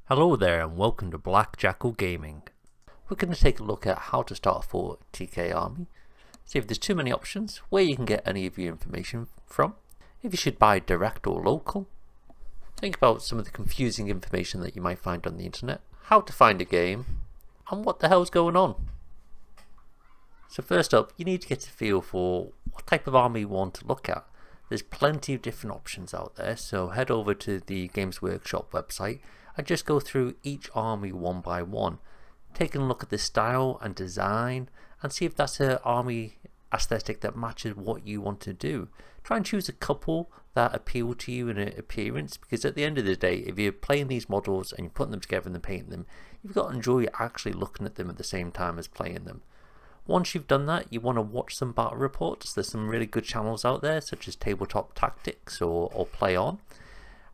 Hello there and welcome to Black Jackal Gaming. We're going to take a look at how to start a 40k army, see if there's too many options, where you can get any of your information from, if you should buy direct or local, think about some of the confusing information that you might find on the internet, how to find a game, and what the hell's going on. So first up, you need to get a feel for what type of army you want to look at. There's plenty of different options out there, so head over to the Games Workshop website and just go through each army one by one, taking a look at the style and design and see if that's an army aesthetic that matches what you want to do. Try and choose a couple that appeal to you in appearance, because at the end of the day, if you're playing these models and you're putting them together and then painting them, you've got to enjoy actually looking at them at the same time as playing them. Once you've done that, you want to watch some battle reports. There's some really good channels out there, such as Tabletop Tactics or Play On,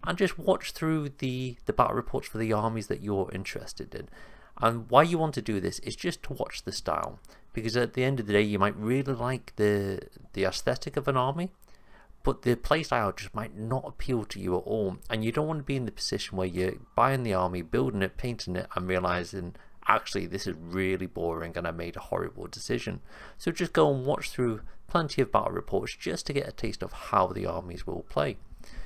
and just watch through the battle reports for the armies that you're interested in. And why you want to do this is just to watch the style, because at the end of the day, you might really like the aesthetic of an army, but the playstyle just might not appeal to you at all, and you don't want to be in the position where you're buying the army, building it, painting it, and realizing actually this is really boring and I made a horrible decision. So just go and watch through plenty of battle reports just to get a taste of how the armies will play.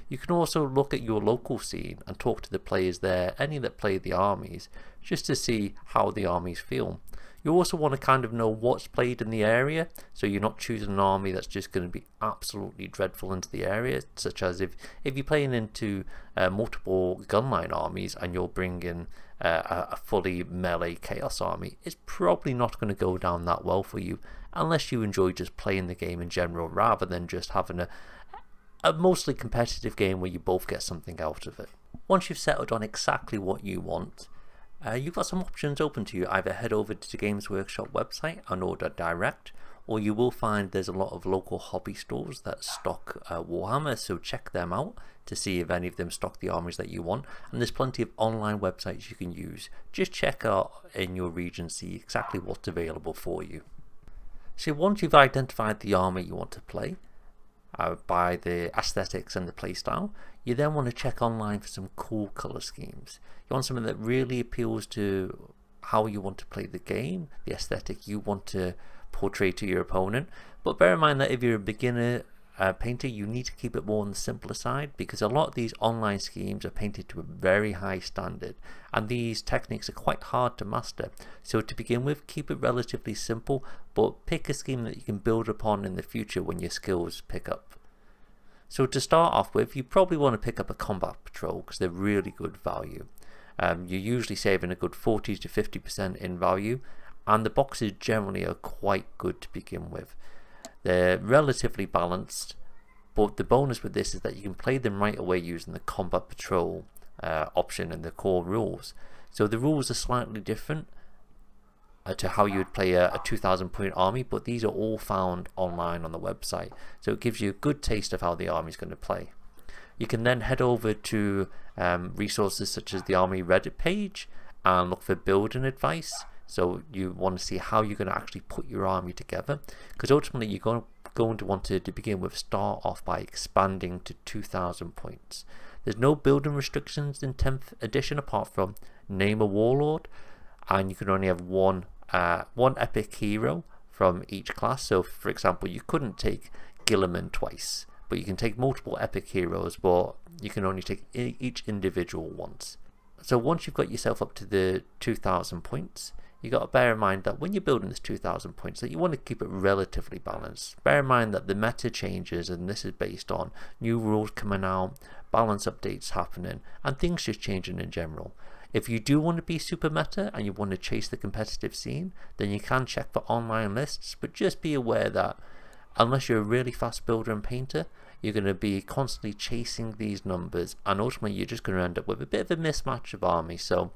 You can also look at your local scene and talk to the players there, any that play the armies, just to see how the armies feel. You also want to kind of know what's played in the area, so you're not choosing an army that's just going to be absolutely dreadful into the area, such as if you're playing into multiple gunline armies and you're bringing a fully melee chaos army, it's probably not going to go down that well for you unless you enjoy just playing the game in general rather than just having a mostly competitive game where you both get something out of it. Once you've settled on exactly what you want, you've got some options open to you. Either head over to the Games Workshop website and order direct, or you will find there's a lot of local hobby stores that stock Warhammer, so check them out to see if any of them stock the armies that you want. And there's plenty of online websites you can use. Just check out in your region, see exactly what's available for you. So once you've identified the army you want to play by the aesthetics and the playstyle, you then want to check online for some cool color schemes. You want something that really appeals to how you want to play the game, the aesthetic you want to portray to your opponent. But bear in mind that if you're a beginner painter, you need to keep it more on the simpler side, because a lot of these online schemes are painted to a very high standard and these techniques are quite hard to master. So to begin with, keep it relatively simple, but pick a scheme that you can build upon in the future when your skills pick up. So to start off with, you probably want to pick up a combat patrol because they're really good value. You're usually saving a good 40 to 50% in value, and the boxes generally are quite good to begin with. They're relatively balanced, but the bonus with this is that you can play them right away using the combat patrol option in the core rules. So the rules are slightly different to how you would play a 2,000 point army, but these are all found online on the website, so it gives you a good taste of how the army is going to play. You can then head over to resources such as the army Reddit page and look for building advice. So you want to see how you're going to actually put your army together, because ultimately you're going to want to begin with start off by expanding to 2,000 points. There's no building restrictions in 10th edition apart from name a warlord, and you can only have one epic hero from each class. So for example, you couldn't take Gilliman twice, but you can take multiple epic heroes, but you can only take each individual once. So once you've got yourself up to the 2,000 points, you got to bear in mind that when you're building this 2,000 points, that you want to keep it relatively balanced. Bear in mind that the meta changes, and this is based on new rules coming out, balance updates happening, and things just changing in general. If you do want to be super meta and you want to chase the competitive scene, then you can check for online lists, but just be aware that unless you're a really fast builder and painter, you're going to be constantly chasing these numbers, and ultimately you're just going to end up with a bit of a mismatch of armies. So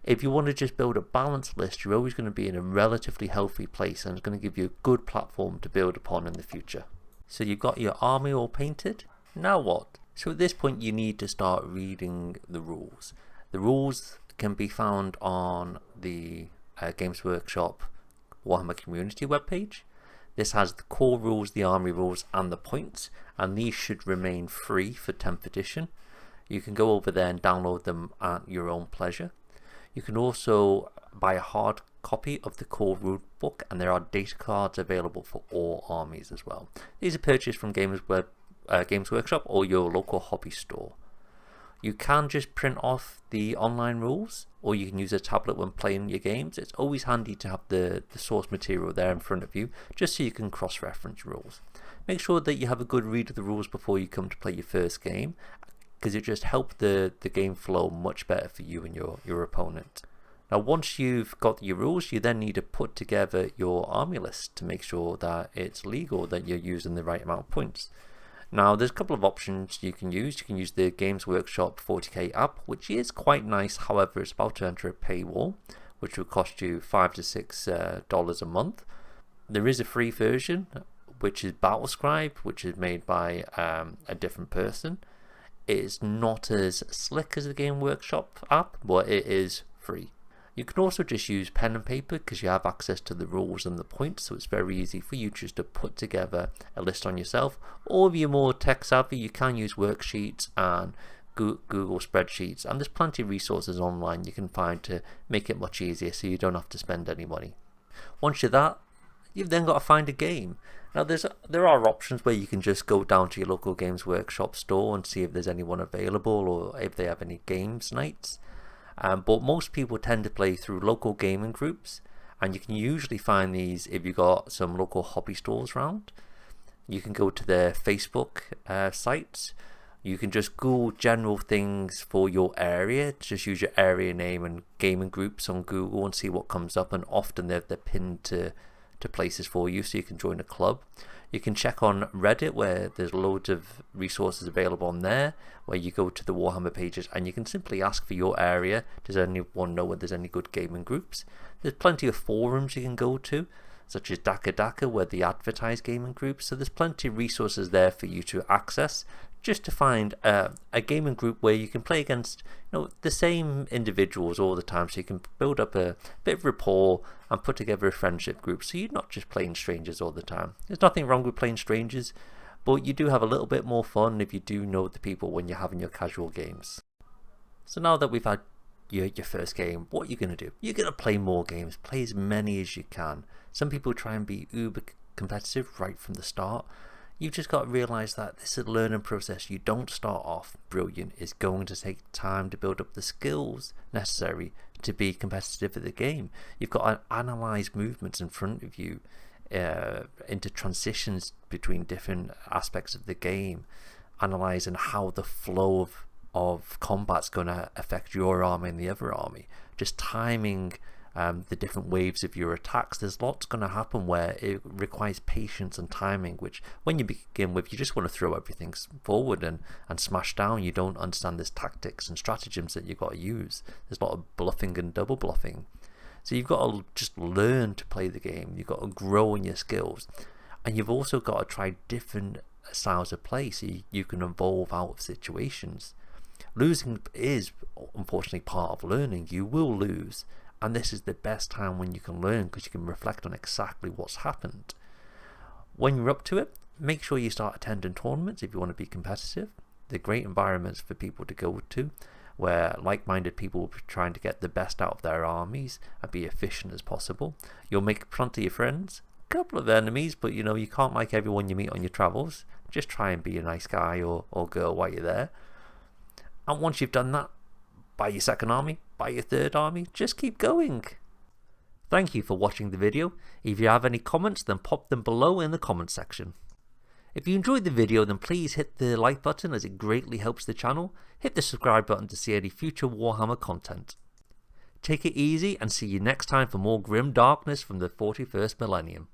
if you want to just build a balanced list, you're always going to be in a relatively healthy place, and it's going to give you a good platform to build upon in the future. So you've got your army all painted. Now what? So at this point you need to start reading the rules. The rules can be found on the Games Workshop Warhammer community webpage. This has the core rules, the army rules, and the points, and these should remain free for 10th edition. You can go over there and download them at your own pleasure. You can also buy a hard copy of the core rulebook, and there are data cards available for all armies as well. These are purchased from Games Workshop or your local hobby store. You can just print off the online rules, or you can use a tablet when playing your games. It's always handy to have the source material there in front of you, just so you can cross-reference rules. Make sure that you have a good read of the rules before you come to play your first game, because it just helps the game flow much better for you and your opponent. Now, once you've got your rules, you then need to put together your army list to make sure that it's legal, that you're using the right amount of points. Now, there's a couple of options you can use. You can use the Games Workshop 40k app, which is quite nice. However, it's about to enter a paywall, which will cost you $5 to $6 a month. There is a free version, which is Battlescribe, which is made by a different person. It's not as slick as the Game Workshop app, but it is free. You can also just use pen and paper because you have access to the rules and the points, so it's very easy for you just to put together a list on yourself. Or if you're more tech savvy, you can use worksheets and Google spreadsheets, and there's plenty of resources online you can find to make it much easier so you don't have to spend any money. Once you're that, you've then got to find a game. Now there are options where you can just go down to your local Games Workshop store and see if there's anyone available or if they have any games nights. But most people tend to play through local gaming groups, and you can usually find these if you've got some local hobby stores around. You can go to their Facebook sites. You can just Google general things for your area. Just use your area name and gaming groups on Google and see what comes up, and often they're pinned to places for you so you can join a club. You can check on Reddit, where there's loads of resources available on there, where you go to the Warhammer pages and you can simply ask for your area. Does anyone know where there's any good gaming groups? There's plenty of forums you can go to, such as Daka, where they advertise gaming groups. So there's plenty of resources there for you to access, just to find a gaming group where you can play against the same individuals all the time, so you can build up a bit of rapport and put together a friendship group, so you're not just playing strangers all the time. There's nothing wrong with playing strangers, but you do have a little bit more fun if you do know the people when you're having your casual games. So now that we've had your first game, what are you going to do? You're going to play more games, play as many as you can. Some people try and be uber competitive right from the start. You've just got to realise that this is a learning process. You don't start off brilliant. It's going to take time to build up the skills necessary to be competitive at the game. You've got to analyse movements in front of you into transitions between different aspects of the game, analysing how the flow of combat's going to affect your army and the other army, just timing the different waves of your attacks. There's lots going to happen where it requires patience and timing, which when you begin with, you just want to throw everything forward and smash down. You don't understand there's tactics and stratagems that you've got to use. There's a lot of bluffing and double bluffing. So you've got to just learn to play the game. You've got to grow in your skills, and you've also got to try different styles of play so you can evolve out of situations. Losing is unfortunately part of learning. You will lose, and this is the best time when you can learn, because you can reflect on exactly what's happened. When you're up to it, make sure you start attending tournaments if you want to be competitive. They're great environments for people to go to, where like-minded people will be trying to get the best out of their armies and be efficient as possible. You'll make plenty of friends, a couple of enemies, but you can't like everyone you meet on your travels. Just try and be a nice guy or girl while you're there. And once you've done that, buy your second army, buy your third army, just keep going. Thank you for watching the video. If you have any comments, then pop them below in the comment section. If you enjoyed the video, then please hit the like button, as it greatly helps the channel. Hit the subscribe button to see any future Warhammer content. Take it easy, and see you next time for more grim darkness from the 41st millennium.